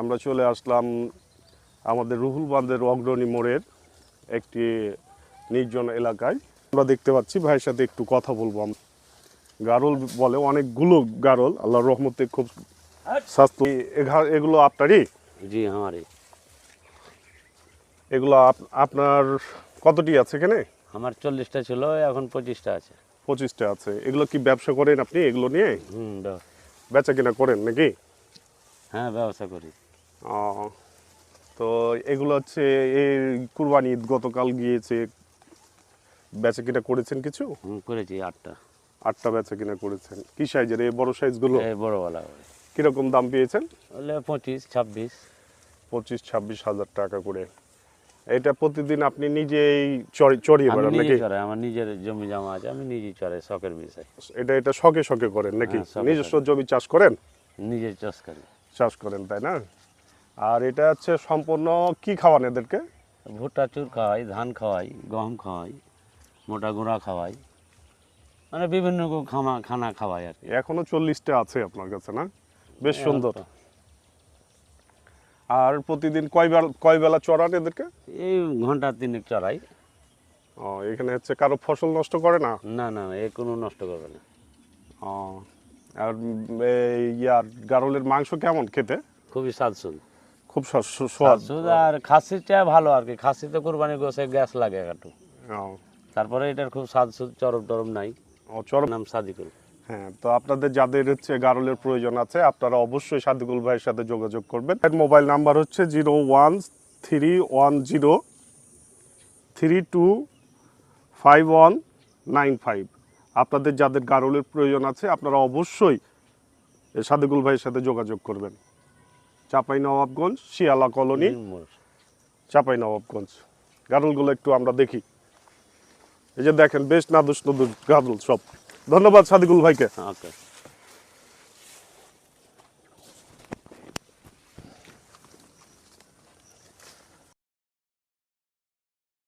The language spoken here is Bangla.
আমরা চলে আসলাম আমাদের রুহুল বাঁধের অগ্রণী মোড়ের একটি নির্জন এলাকায়। আমরা দেখতে পাচ্ছি ভাইয়ের সাথে একটু কথা বলবো। গারল বলে অনেকগুলো গারল, আল্লাহর রহমতে খুব স্বাস্থ্য। এগুলো আপনারই? জি আমারই। এগুলো আপনার কতটি আছে এখানে? আমার 40টা ছিল, এখন 25টা আছে। 25টা আছে। এগুলো কি ব্যবসা করেন আপনি এগুলো নিয়ে? বেচা কিনা করেন নাকি? হ্যাঁ, ব্যবসা করি। তো এগুলো হচ্ছে এই কুরবানি ঈদ গতকাল গিয়েছে, বেচা কিনা করেছেন কিছু? করেছি 8টা। 8টা বেচা কিনা করেছেন। কি সাইজের? এই বড় সাইজগুলো? এই বড়ওয়ালা কিরকম দাম পেয়েছেন? হলে 25-26। 25-26 হাজার টাকা করে। এটা প্রতিদিন আপনি নিজেই চড়িয়ে বেড়ান নাকি? আমার নিজের জমি জমা আছে, আমি নিজেই চড়াই, শখের বিষয়। এটা শখে শখে করেন নাকি? নিজস্ব জমি চাষ করেন? নিজের চাষ করি। চাষ করেন, তাই না? আর এটা হচ্ছে সম্পূর্ণ কি খাওয়ান এদেরকে? ভুট্টা চুর খাওয়াই, ধান খাওয়াই, গম খাওয়াই, মোটা গুঁড়া খাওয়াই, মানে বিভিন্ন খানা খাওয়াই আর কি। এখনো 40টা আছে আপনার কাছে না? বেশ সুন্দর। আর প্রতিদিন কয় বেলা চড়ান এদেরকে? এই ঘন্টা 3 চড়াই। এখানে হচ্ছে কারো ফসল নষ্ট করে না? না না, এ কোনো নষ্ট করবে না। আর গারলের মাংস কেমন খেতে? খুবই স্বাদসুদ। খুব স্বাদ। আর খাসিটা ভালো আর কি। খাসিতে কোরবানি গোছে গ্যাস লাগে একটু। তারপরে এটার খুব স্বাদসুদ, চরম টরম নাই। চরম। নাম সাদিকুল। হ্যাঁ, তো আপনাদের যাদের হচ্ছে গারলের প্রয়োজন আছে আপনারা অবশ্যই সাদিকুল ভাইয়ের সাথে যোগাযোগ করবেন। মোবাইল নাম্বার হচ্ছে 01310325195। আপনাদের যাদের গারলের প্রয়োজন আছে আপনারা অবশ্যই সাদিকুল ভাইয়ের সাথে যোগাযোগ করবেন। চাঁপাইনবাবগঞ্জ, শিয়ালা কলোনি, চাঁপাইনবাবগঞ্জ। গারলগুলো একটু আমরা দেখি। এই যে দেখেন, বেশ নাদুস গারল সব। ধন্যবাদ সাদিকুল ভাইকে। ওকে।